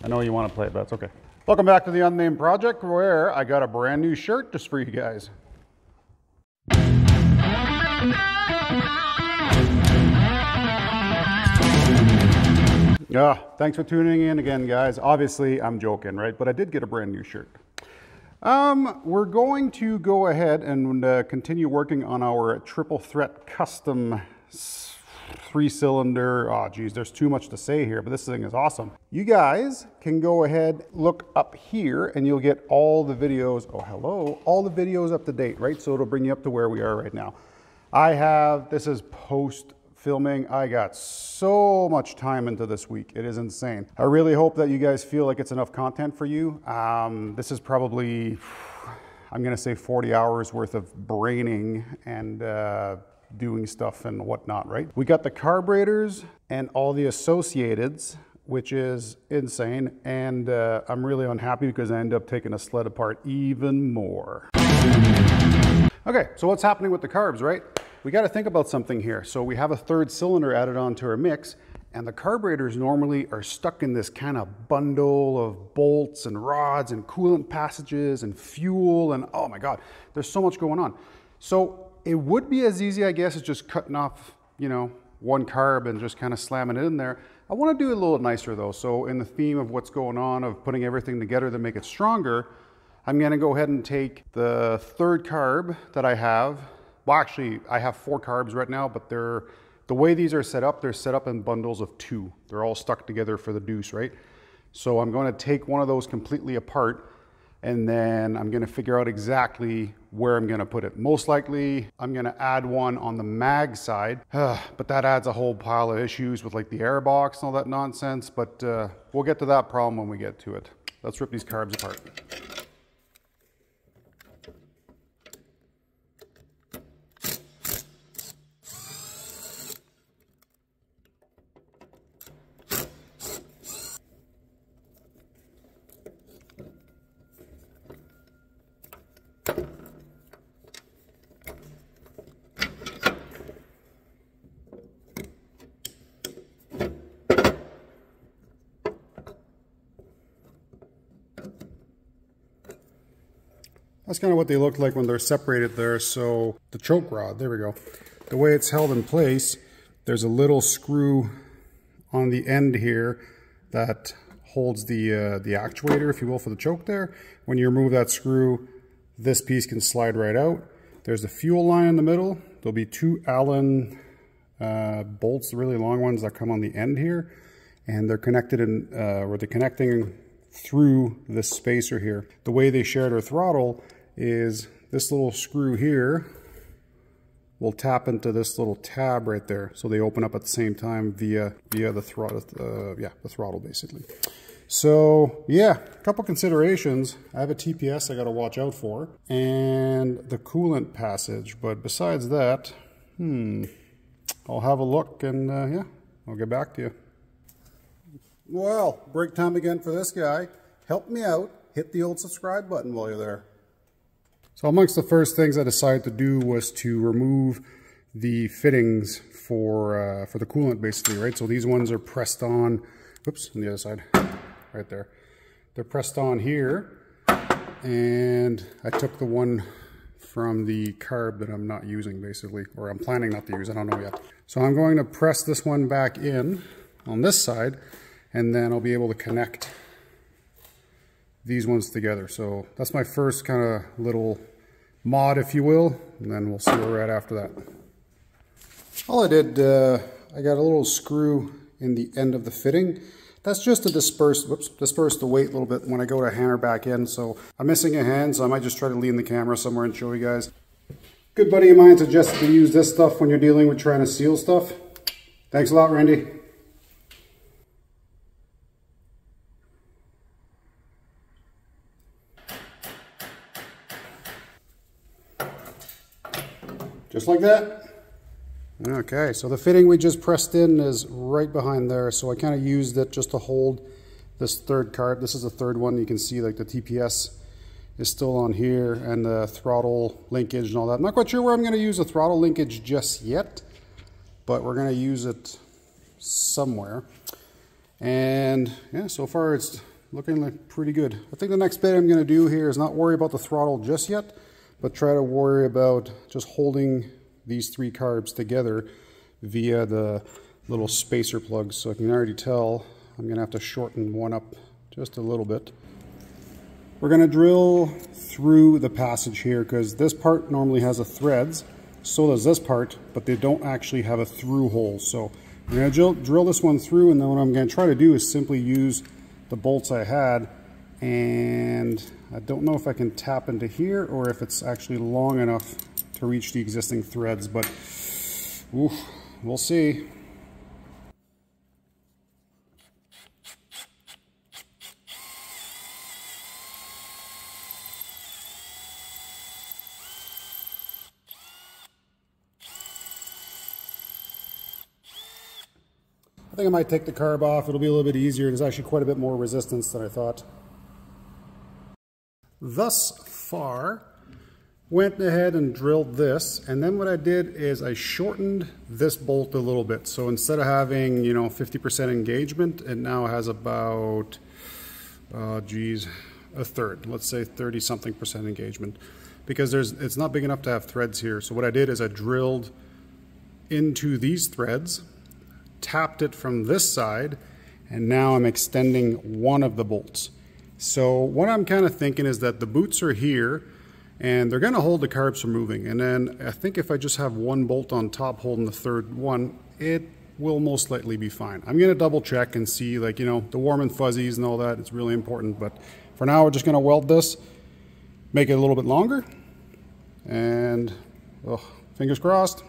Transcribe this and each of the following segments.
I know you want to play it, but that's okay. Welcome back to the Unnamed Project, where I got a brand new shirt just for you guys. Thanks for tuning in again, guys. Obviously, I'm joking, right? But I did get a brand new shirt. We're going to go ahead and continue working on our triple threat custom 3-cylinder. Oh, geez, there's too much to say here, but this thing is awesome. You guys can go ahead, look up here, and you'll get all the videos. Oh, hello. All the videos up to date, right? So it'll bring you up to where we are right now. This is post filming. I got so much time into this week. It is insane. I really hope that you guys feel like it's enough content for you. This is probably, I'm gonna say 40 hours worth of braining and doing stuff and whatnot, right? We got the carburetors and all the associateds, which is insane. And I'm really unhappy because I ended up taking a sled apart even more. Okay, so what's happening with the carbs, right? We got to think about something here. So we have a 3rd cylinder added onto our mix, and the carburetors normally are stuck in this kind of bundle of bolts and rods and coolant passages and fuel, and oh my God, there's so much going on. So it would be as easy, I guess, as just cutting off, you know, one carb and just kind of slamming it in there. I want to do it a little nicer though. So in the theme of what's going on, of putting everything together to make it stronger, I'm going to go ahead and take the 3rd carb that I have. Well, actually, I have 4 carbs right now, but the way these are set up, they're set up in bundles of 2. They're all stuck together for the deuce, right? So I'm going to take one of those completely apart, and then I'm going to figure out exactly where I'm going to put it. Most likely, I'm going to add one on the mag side, but that adds a whole pile of issues with like the airbox and all that nonsense, but we'll get to that problem when we get to it. Let's rip these carbs apart. That's kind of what they look like when they're separated there. So the choke rod, there we go. The way it's held in place, there's a little screw on the end here that holds the actuator, if you will, for the choke there. When you remove that screw, this piece can slide right out. There's a fuel line in the middle. There'll be 2 Allen bolts, the really long ones that come on the end here. And they're connected in, or they're connecting through this spacer here. The way they share their throttle is this little screw here will tap into this little tab right there. So they open up at the same time via the throttle, the throttle basically. So yeah, a couple considerations. I have a TPS I got to watch out for, and the coolant passage. But besides that, I'll have a look and yeah, I'll get back to you. Well, break time again for this guy. Help me out. Hit the old subscribe button while you're there. So amongst the first things I decided to do was to remove the fittings for the coolant basically, right? So these ones are pressed on, whoops, on the other side, right there. They're pressed on here, and I took the one from the carb that I'm not using basically, or I'm planning not to use, I don't know yet. So I'm going to press this one back in on this side, and then I'll be able to connect these ones together. So that's my first kind of little mod, if you will, and then we'll see where we're at after that. All I did, I got a little screw in the end of the fitting. That's just to disperse the weight a little bit when I go to hammer back in. So I'm missing a hand, so I might just try to lean the camera somewhere and show you guys. Good buddy of mine suggested to use this stuff when you're dealing with trying to seal stuff. Thanks a lot, Randy. Just like that. Okay, so the fitting we just pressed in is right behind there. So I kind of used it just to hold this 3rd carb. This is the 3rd one. You can see like the TPS is still on here, and the throttle linkage and all that. I'm not quite sure where I'm going to use the throttle linkage just yet, but we're going to use it somewhere. And yeah, so far it's looking like pretty good. I think the next bit I'm going to do here is not worry about the throttle just yet, but try to worry about just holding these 3 carbs together via the little spacer plugs. So I can already tell I'm going to have to shorten one up just a little bit. We're going to drill through the passage here because this part normally has a threads, so does this part, but they don't actually have a through hole. So I'm going to drill this one through, and then what I'm going to try to do is simply use the bolts I had, and I don't know if I can tap into here or if it's actually long enough to reach the existing threads, but oof, we'll see. I think I might take the carb off. It'll be a little bit easier. There's actually quite a bit more resistance than I thought. Thus far, went ahead and drilled this, and then what I did is I shortened this bolt a little bit. So instead of having, 50% engagement, it now has about, a third. Let's say 30-something% engagement, because it's not big enough to have threads here. So what I did is I drilled into these threads, tapped it from this side, and now I'm extending one of the bolts. So what I'm kind of thinking is that the boots are here and they're going to hold the carbs from moving, and then I think if I just have one bolt on top holding the third one, it will most likely be fine. I'm going to double check and see, like, the warm and fuzzies and all that. It's really important, but for now we're just going to weld this, make it a little bit longer, and fingers crossed.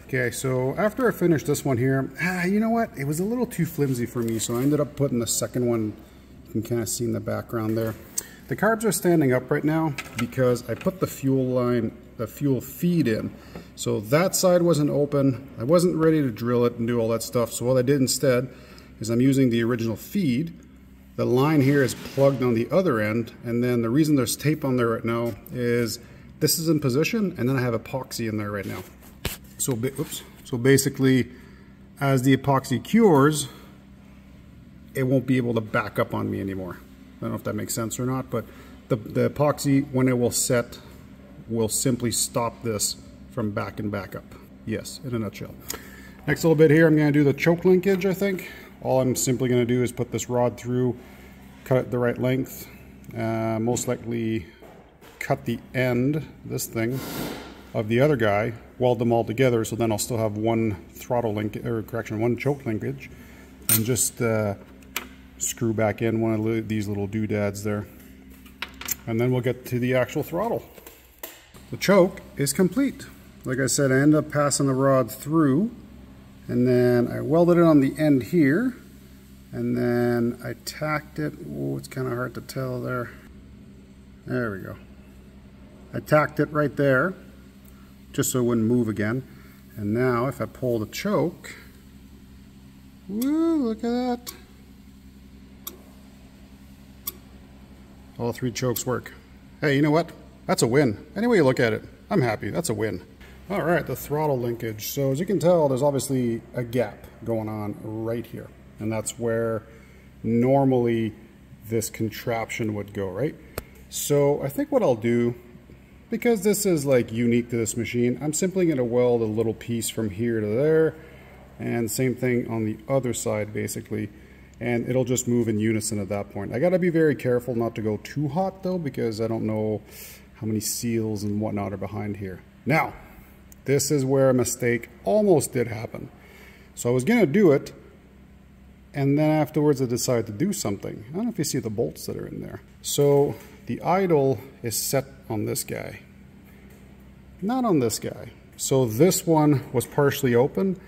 Okay, so after I finished this one here, you know what? It was a little too flimsy for me, so I ended up putting the second one. You can kind of see in the background there. The carbs are standing up right now because I put the fuel line, the fuel feed in. So that side wasn't open. I wasn't ready to drill it and do all that stuff. So what I did instead is I'm using the original feed. The line here is plugged on the other end, and then the reason there's tape on there right now is this is in position, and then I have epoxy in there right now. So basically, as the epoxy cures, it won't be able to back up on me anymore. I don't know if that makes sense or not, but the epoxy, when it will set, will simply stop this from backing back up. Yes, in a nutshell. Next little bit here, I'm going to do the choke linkage, I think. All I'm simply going to do is put this rod through, cut it the right length, most likely cut the end, this thing, of the other guy, weld them all together, so then I'll still have one one choke linkage, and just screw back in one of these little doodads there, and then we'll get to the actual throttle. The choke is complete. Like I said, I ended up passing the rod through, and then I welded it on the end here, and then I tacked it. Oh, it's kind of hard to tell there. There we go. I tacked it right there, just so it wouldn't move again. And now if I pull the choke, woo, look at that. All 3 chokes work. Hey, you know what? That's a win. Any way you look at it, I'm happy. That's a win. All right, the throttle linkage. So as you can tell, there's obviously a gap going on right here. And that's where normally this contraption would go, right? So I think what I'll do, because this is like unique to this machine, I'm simply going to weld a little piece from here to there, and same thing on the other side basically, and it'll just move in unison at that point. I got to be very careful not to go too hot though, because I don't know how many seals and whatnot are behind here. Now, this is where a mistake almost did happen. So I was going to do it, and then afterwards I decided to do something. I don't know if you see the bolts that are in there. So the idle is set on this guy, not on this guy. So this one was partially open,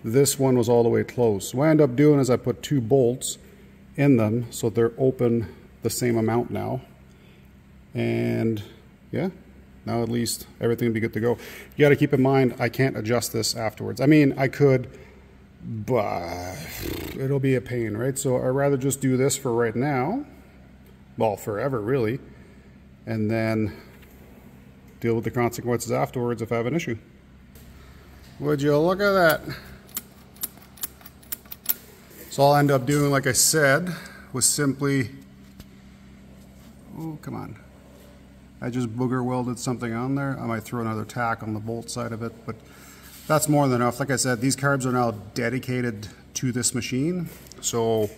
this one was all the way closed. So what I end up doing is I put 2 bolts in them so they're open the same amount now. And yeah, now at least everything will be good to go. You got to keep in mind, I can't adjust this afterwards. I mean, I could but it'll be a pain, right? So I'd rather just do this for right now, well, forever really, and then deal with the consequences afterwards if I have an issue. Would you look at that? So I'll end up doing, like I said, was simply, oh, come on. I just booger welded something on there. I might throw another tack on the bolt side of it, but that's more than enough. Like I said, these carbs are now dedicated to this machine, so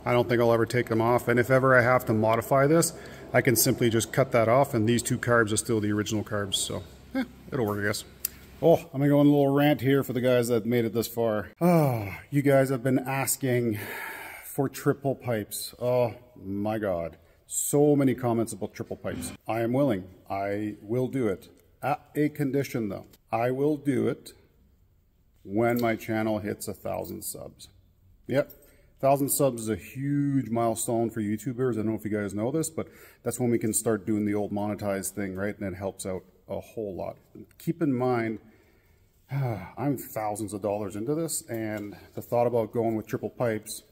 I don't think I'll ever take them off. And if ever I have to modify this, I can simply just cut that off, and these two carbs are still the original carbs, so yeah, it'll work, I guess. Oh, I'm gonna go on a little rant here for the guys that made it this far. Oh, you guys have been asking for triple pipes. Oh my God. So many comments about triple pipes. I am willing. I will do it. At a condition though. I will do it when my channel hits 1,000 subs. Yep. 1,000 subs is a huge milestone for YouTubers. I don't know if you guys know this, but that's when we can start doing the old monetized thing, right? And it helps out a whole lot. Keep in mind, I'm thousands of dollars into this, and the thought about going with triple pipes,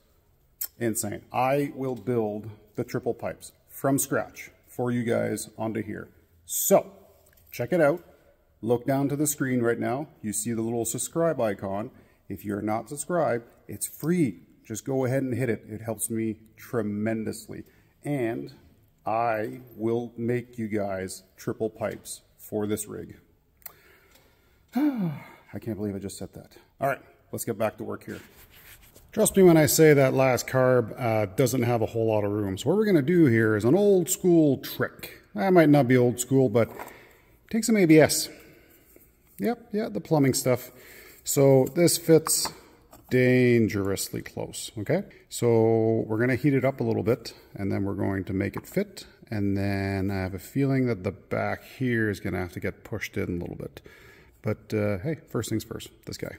insane. I will build the triple pipes from scratch for you guys onto here. So, check it out. Look down to the screen right now. You see the little subscribe icon. If you're not subscribed, it's free. Just go ahead and hit it. It helps me tremendously. And I will make you guys triple pipes for this rig. I can't believe I just said that. All right, let's get back to work here. Trust me when I say that last carb doesn't have a whole lot of room. So what we're gonna do here is an old school trick. That might not be old school, but take some ABS. Yep, yeah, the plumbing stuff. So this fits dangerously close, okay? So we're gonna heat it up a little bit, and then we're going to make it fit. And then I have a feeling that the back here is gonna have to get pushed in a little bit. But hey, first things first, this guy.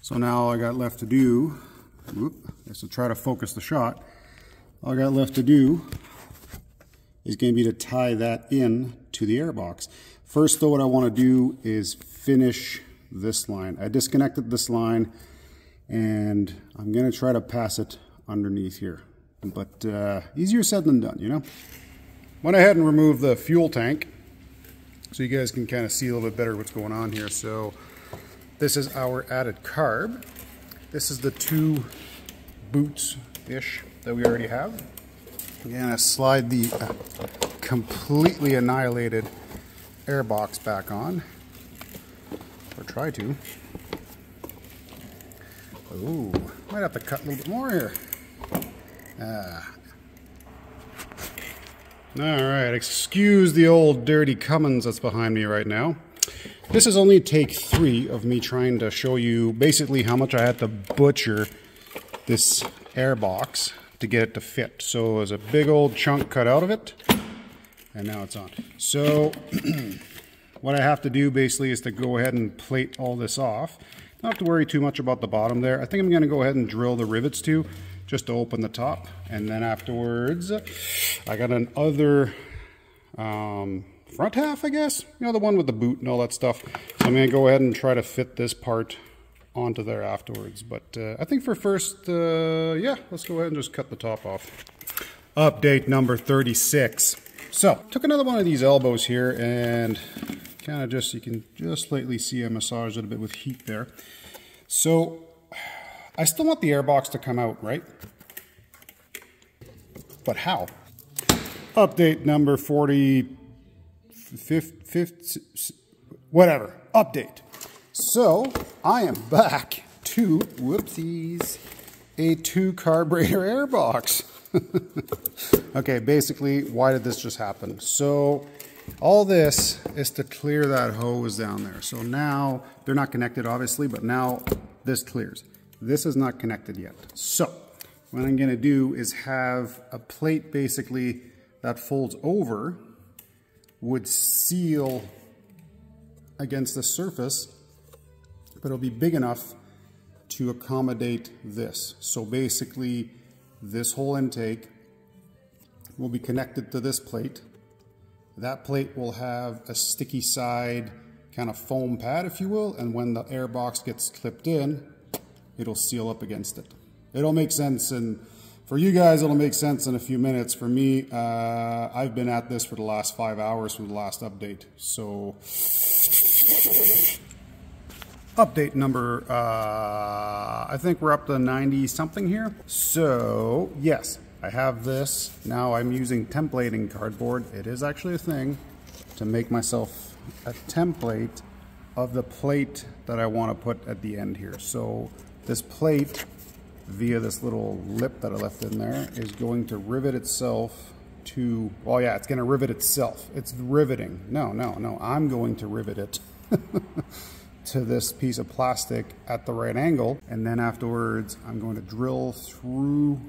So now all I got left to do, is to try to focus the shot. All I got left to do is going to be to tie that in to the airbox. First though, what I want to do is finish this line. I disconnected this line and I'm going to try to pass it underneath here. But easier said than done, you know? Went ahead and removed the fuel tank so you guys can kind of see a little bit better what's going on here. So this is our added carb. This is the 2 boots-ish that we already have. Again, I slide the completely annihilated airbox back on, or try to. Ooh, might have to cut a little bit more here. All right, excuse the old dirty Cummins that's behind me right now. This is only take 3 of me trying to show you basically how much I had to butcher this airbox to get it to fit. So there's a big old chunk cut out of it, and now it's on. So what I have to do basically is to go ahead and plate all this off. Don't have to worry too much about the bottom there. I think I'm going to go ahead and drill the rivets too, just to open the top. And then afterwards, I got another front half, I guess, you know, the one with the boot and all that stuff. So I'm going to go ahead and try to fit this part onto there afterwards. But I think for first, yeah, let's go ahead and just cut the top off. Update number 36. So took another one of these elbows here and kind of just, you can just slightly see I massaged it a bit with heat there. So I still want the airbox to come out, right? But how? Update number 40. 50, whatever, update. So I am back to, whoopsies, a 2 carburetor airbox. Okay, basically, why did this just happen? So all this is to clear that hose down there. So now, they're not connected obviously, but now this clears. This is not connected yet. So what I'm gonna do is have a plate basically that folds over, would seal against the surface, but it'll be big enough to accommodate this. So basically, this whole intake will be connected to this plate. That plate will have a sticky side kind of foam pad, if you will, and when the airbox gets clipped in, it'll seal up against it. It'll make sense, and for you guys, it'll make sense in a few minutes. For me, I've been at this for the last 5 hours from the last update. So, update number, I think we're up to 90 something here. So, yes, I have this. Now I'm using templating cardboard. It is actually a thing to make myself a template of the plate that I want to put at the end here. So, this plate, via this little lip that I left in there, is going to rivet itself to, well, yeah, it's going to rivet itself. It's riveting. No, I'm going to rivet it to this piece of plastic at the right angle. And then afterwards, I'm going to drill through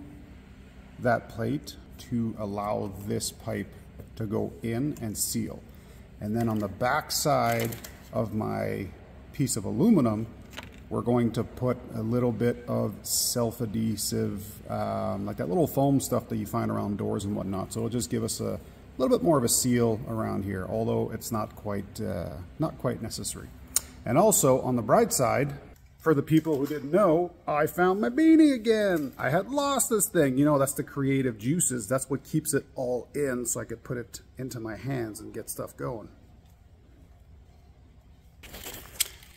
that plate to allow this pipe to go in and seal. And then on the back side of my piece of aluminum, we're going to put a little bit of self-adhesive, like that little foam stuff that you find around doors and whatnot. So it'll just give us a little bit more of a seal around here, although it's not quite necessary. And also on the bright side, for the people who didn't know, I found my beanie again. I had lost this thing. You know, that's the creative juices. That's what keeps it all in, so I could put it into my hands and get stuff going.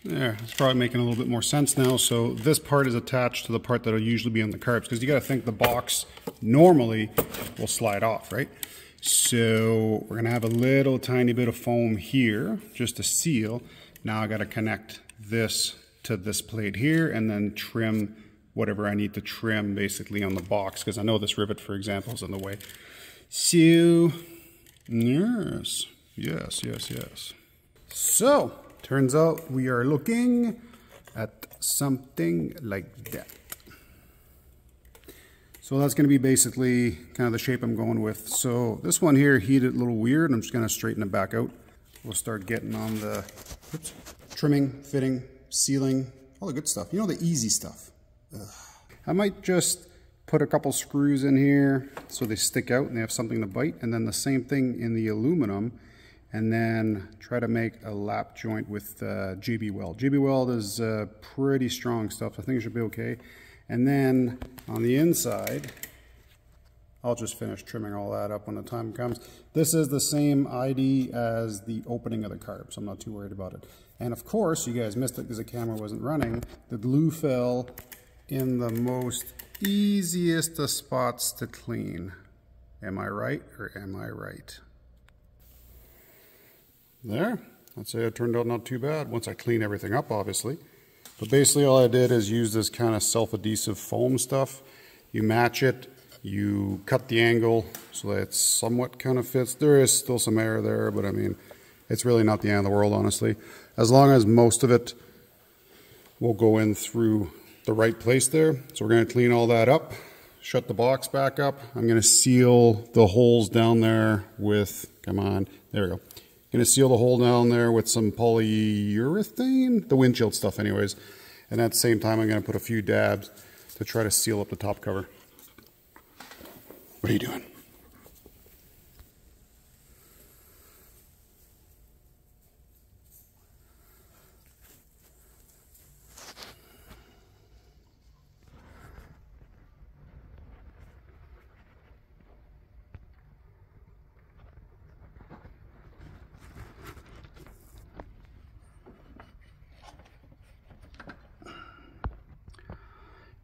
There, it's probably making a little bit more sense now. So this part is attached to the part that will usually be on the carbs, because you got to think the box normally will slide off, right? So we're going to have a little tiny bit of foam here just to seal. Now I got to connect this to this plate here and then trim whatever I need to trim basically on the box, because I know this rivet, for example, is in the way. So, yes. So, turns out we are looking at something like that. So that's going to be basically kind of the shape I'm going with. So this one here heated a little weird. I'm just going to straighten it back out. We'll start getting on the trimming, fitting, sealing, all the good stuff. You know, the easy stuff. Ugh. I might just put a couple screws in here so they stick out and they have something to bite. And then the same thing in the aluminum. And then try to make a lap joint with JB Weld. JB Weld is pretty strong stuff. I think it should be okay. And then on the inside, I'll just finish trimming all that up when the time comes. This is the same ID as the opening of the carb, so I'm not too worried about it. And of course, you guys missed it because the camera wasn't running. The glue fell in the most easiest of spots to clean. Am I right or am I right? There, I'd say it turned out not too bad once I clean everything up, obviously. But basically all I did is use this kind of self-adhesive foam stuff. You match it, you cut the angle so that it somewhat kind of fits. There is still some air there, but I mean, it's really not the end of the world, honestly. As long as most of it will go in through the right place there. So we're going to clean all that up, shut the box back up. I'm going to seal the holes down there with, come on, there we go. Going to seal the hole down there with some polyurethane, the windshield stuff anyways. And at the same time, I'm going to put a few dabs to try to seal up the top cover. What are you doing?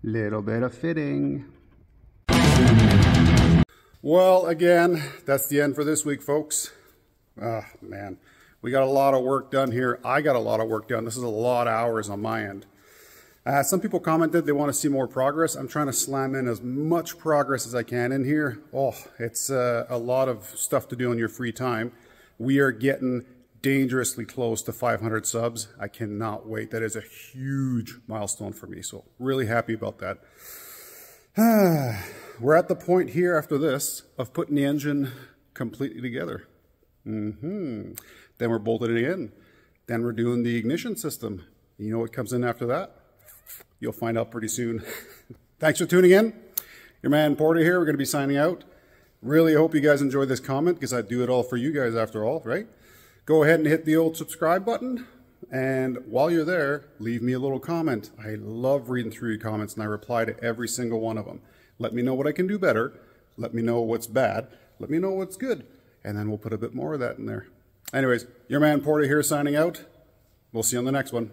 Little bit of fitting. Well, again, that's the end for this week, folks. Ah, man, we got a lot of work done here. I got a lot of work done. This is a lot of hours on my end. Some people commented they want to see more progress. I'm trying to slam in as much progress as I can in here. Oh, it's a lot of stuff to do in your free time. We are getting dangerously close to 500 subs. I cannot wait. That is a huge milestone for me. So really happy about that. We're at the point here after this of putting the engine completely together. Then we're bolting it in. Then we're doing the ignition system. You know what comes in after that? You'll find out pretty soon. Thanks for tuning in. Your man Porter here. We're going to be signing out. Really hope you guys enjoyed this comment because I do it all for you guys after all, right? Go ahead and hit the old subscribe button. And while you're there, leave me a little comment. I love reading through your comments and I reply to every single one of them. Let me know what I can do better. Let me know what's bad. Let me know what's good. And then we'll put a bit more of that in there. Anyways, your man Porter here signing out. We'll see you on the next one.